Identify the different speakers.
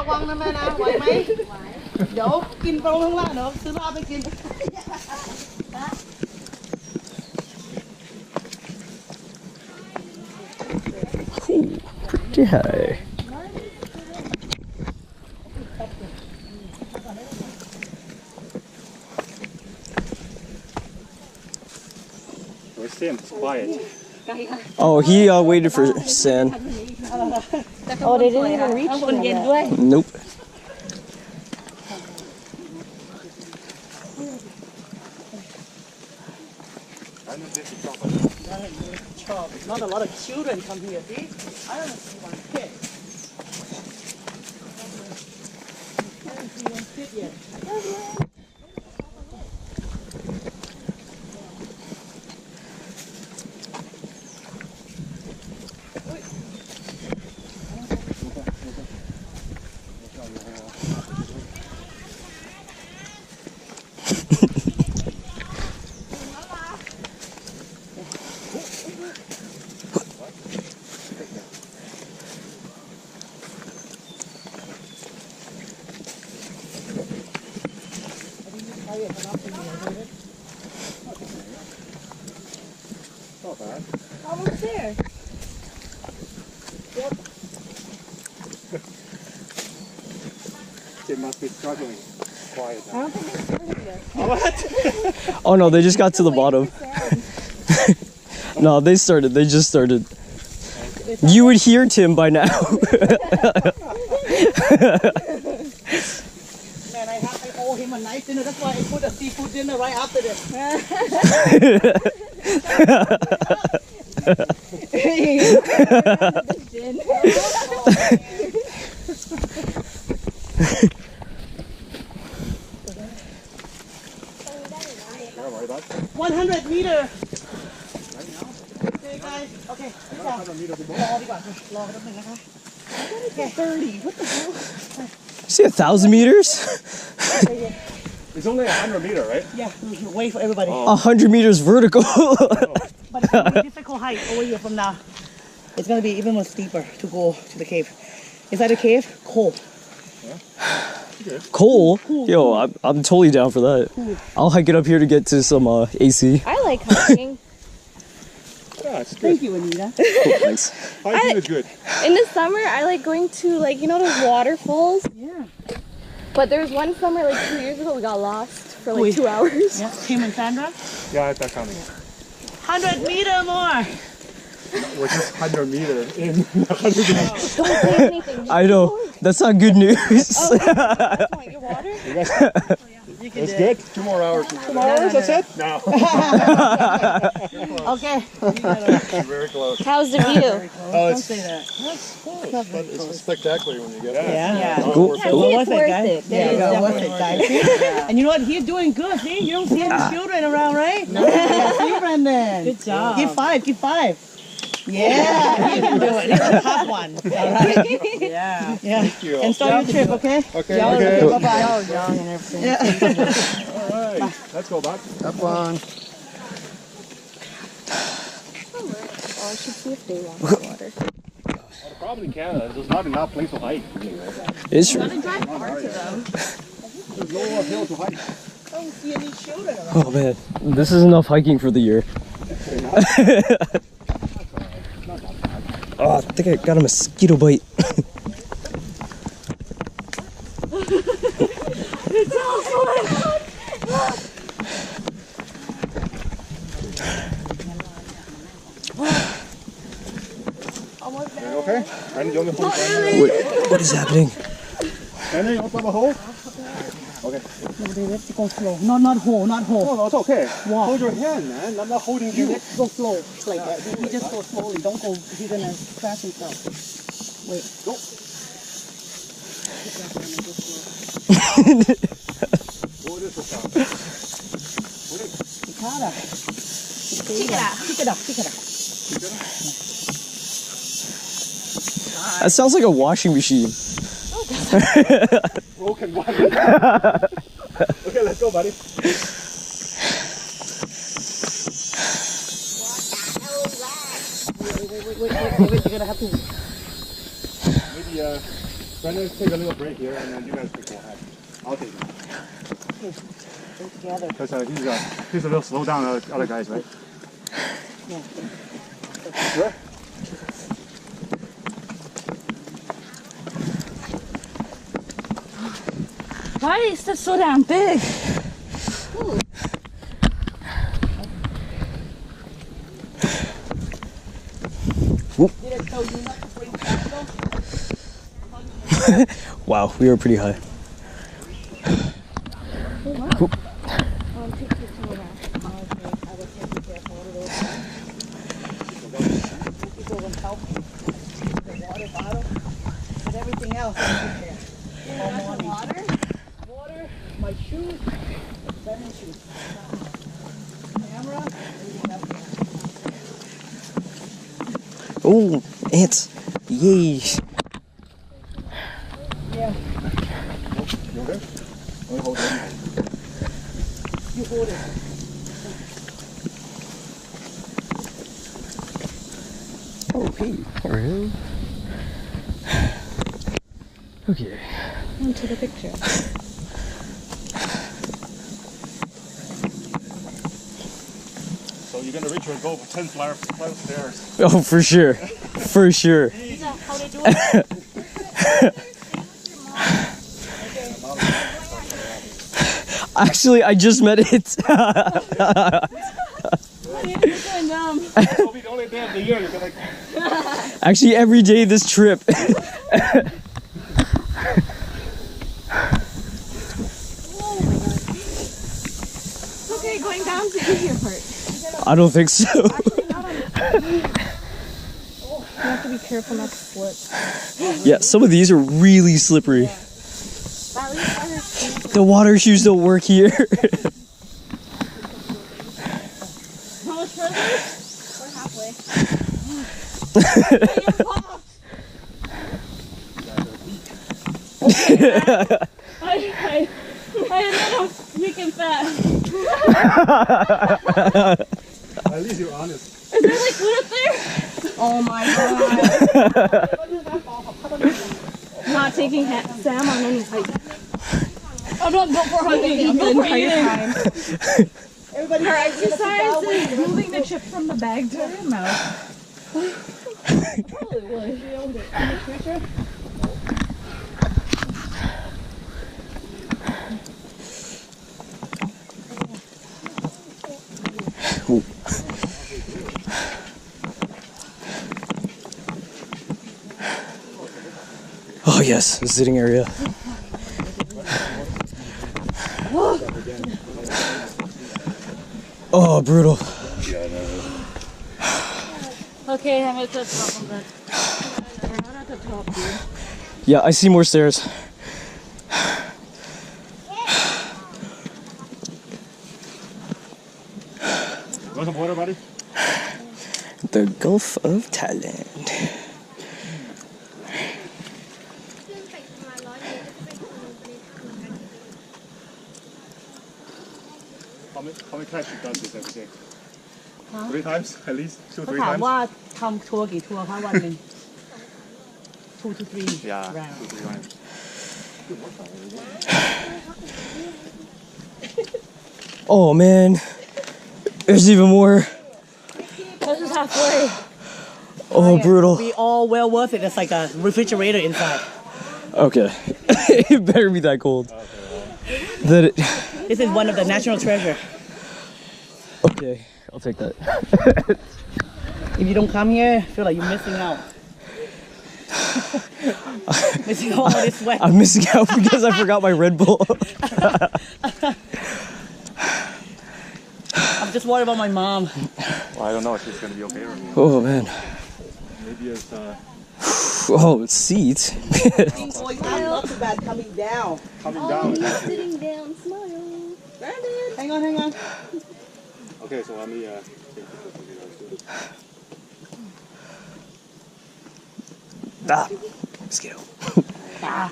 Speaker 1: ระวังนะแม่นะไหวไหมเดี๋ยวกินตรงข้างล่างเดี๋ยวซื้อลาบไปกิน
Speaker 2: Pretty high.
Speaker 3: Where's Sam? It's quiet.
Speaker 2: Oh, he waited for sand.
Speaker 4: Oh, they didn't even reach him.
Speaker 2: Nope.
Speaker 1: Not a lot of children come here, see? I don't see one kid. I don't see one kid yet.
Speaker 3: Not bad.
Speaker 4: Almost there.
Speaker 3: They must be struggling. Quiet
Speaker 4: I
Speaker 3: now.
Speaker 4: don't think they started yet.
Speaker 3: What?
Speaker 2: Oh no, they just got to the bottom. No, they started. They just started. You would hear Tim by now.
Speaker 1: Man, I owe him a nice dinner. That's why I put a seafood dinner right after this.
Speaker 3: Yeah, right back.
Speaker 1: 100 meter. Okay, guys. Okay.
Speaker 3: 100 meters above.
Speaker 1: รอดีกว่า รอกันแป๊บนึงนะคะ Okay, 30. What the hell?
Speaker 2: See 1,000 meters?
Speaker 3: It's only 100 meters, right?
Speaker 1: Yeah, wait for everybody.
Speaker 2: 100 meters vertical.
Speaker 1: But it's going to be a difficult height over here from now. It's going to be even more steeper to go to the cave. Inside the cave, cold.
Speaker 2: Coal? Yo, I'm totally down for that. I'll hike it up here to get to some AC.
Speaker 4: I like hiking.
Speaker 3: Yeah, it's good.
Speaker 1: Thank you, Anita.
Speaker 2: Thanks.
Speaker 3: Hiking is good.
Speaker 4: In the summer, I like going to, like, you know those waterfalls?
Speaker 1: Yeah.
Speaker 4: But there was one summer, like 2 years ago, we got lost for like
Speaker 1: Wait.
Speaker 4: 2 hours.
Speaker 1: Yeah, Tim and Sandra.
Speaker 3: Yeah, that's coming.
Speaker 1: 100 meter more.
Speaker 3: We're just 100 meters in. 100 meters.
Speaker 4: Don't say anything.
Speaker 2: I know. That's not good news.
Speaker 4: Oh, your water?
Speaker 3: It's good. 2 more hours. 2 more hours, that's it? No.
Speaker 1: Okay.
Speaker 3: Very close.
Speaker 4: How's the view?
Speaker 3: Oh,
Speaker 1: Don't
Speaker 3: it's,
Speaker 1: say that.
Speaker 3: but it's spectacular when you get there.
Speaker 1: Yeah.
Speaker 2: Cool.
Speaker 4: Yeah,
Speaker 2: Cool.
Speaker 4: it's worth it.
Speaker 1: There you go. Worth it, guys. And you know what? He's doing good. See, you don't see any children around, right? No. See, Brendan. Good job. Give 5. Give 5. Yeah, he can do it. He's a top one. All right. Yeah. Yeah.
Speaker 3: Thank you.
Speaker 1: And start your trip, okay?
Speaker 3: Okay,
Speaker 1: Y'all
Speaker 3: okay.
Speaker 1: bye-bye.
Speaker 4: Y'all young and everything.
Speaker 1: Yeah.
Speaker 3: All right. Let's go back. Have fun.
Speaker 4: Oh, I should see if they want the water.
Speaker 3: Well, the problem in Canada, there's not enough place to hike.
Speaker 2: It's true.
Speaker 4: Drive far to them.
Speaker 3: There's no hill to hike.
Speaker 1: I don't see any children around.
Speaker 2: Oh man, this is enough hiking for the year. Oh, I think I got a mosquito bite.
Speaker 4: It's all fun. Almost
Speaker 3: Are
Speaker 4: there.
Speaker 3: you okay? And you want me to hold it?
Speaker 2: Wait, what is happening?
Speaker 3: And then you open a hole? Okay.
Speaker 1: No, they have to go slow. Not whole, not whole.
Speaker 3: No, it's okay.
Speaker 1: Walk.
Speaker 3: Hold your hand, man. I'm not holding you.
Speaker 1: Go slow, like that. You just go slowly. Don't go. He's gonna crash himself. Wait.
Speaker 3: Go. What is the sound?
Speaker 1: Picada. Pick it up. Pick it up.
Speaker 2: That sounds like a washing machine.
Speaker 3: Broken one. Okay, let's go, buddy.
Speaker 1: Wait. You're gonna have to.
Speaker 3: Maybe Brandon, take a little break here, and then you guys pick one ahead. I'll take it.
Speaker 1: Okay, go together.
Speaker 3: Because he's a little slow down other guys, right?
Speaker 1: Yeah.
Speaker 3: Sure.
Speaker 5: Why is that so damn big?
Speaker 1: Did I tell you not to bring capital?
Speaker 2: Wow, we were pretty high.
Speaker 1: But everything else is there. All morning. Water, my shoes, 7 shoes. Camera, everything else there.
Speaker 2: Oh, ants. Yay.
Speaker 1: Yeah,
Speaker 3: You okay? Let me hold it.
Speaker 1: you hold it.
Speaker 2: Oh, hey. Alright. Okay.
Speaker 5: Into the picture.
Speaker 3: So you're gonna reach your goal for 10 flight stairs.
Speaker 2: Oh, for sure. For sure.
Speaker 1: Is that how they do it?
Speaker 2: Actually, I just met it.
Speaker 3: It'll be the only day of the year you're gonna.
Speaker 2: Actually, every day this trip.
Speaker 5: Okay, going down to the easier part.
Speaker 2: I don't think so.
Speaker 5: You have to be careful not to slip.
Speaker 2: Yeah, some of these are really slippery. The water shoes don't work here.
Speaker 5: How much further? We're halfway. I am not weak and fat.
Speaker 3: At least you're honest.
Speaker 5: Is there like food up there?
Speaker 1: Oh my god.
Speaker 5: Not taking Sam on any hike. Oh, don't go for hiking. Go for eating.
Speaker 1: Everybody
Speaker 5: Her exercise is moving the chip from the bag to her mouth. Probably would. In the future.
Speaker 2: Oh yes, the sitting area. Oh, brutal.
Speaker 5: Okay, I'm at the top of it. We're not at the top, dude.
Speaker 2: Yeah, I see more stairs.
Speaker 3: Want some water, buddy?
Speaker 2: The Gulf of Thailand.
Speaker 3: How many times you've done this every day? 3 times at least? 2, 3
Speaker 1: ถาม
Speaker 3: times?
Speaker 1: ว่าทำทัวร์กี่ทัวร์คะวันหนึ่ง 2 to 3
Speaker 3: Yeah,
Speaker 1: rounds.
Speaker 3: 2, 3 times.
Speaker 2: Oh man, there's even more.
Speaker 5: This is halfway.
Speaker 2: Oh, brutal.
Speaker 1: Be all well worth it. It's like a refrigerator inside.
Speaker 2: Okay, it better be that cold. That it.
Speaker 1: This is one of the national treasure.
Speaker 2: Okay, I'll take that.
Speaker 1: If you don't come here, I feel like you're missing out. Missing all this sweat.
Speaker 2: I'm missing out because I forgot my Red Bull.
Speaker 1: I'm just worried about my mom.
Speaker 3: Well, I don't know if it's gonna be okay or not.
Speaker 2: Oh man.
Speaker 3: Maybe it's
Speaker 2: Oh, it's seats.
Speaker 1: Not too bad coming down.
Speaker 3: coming down.
Speaker 4: Sitting down, smile.
Speaker 1: Hang on, hang on.
Speaker 3: Okay, so let me take this with you guys.
Speaker 2: Ah, mosquito.
Speaker 1: Ah.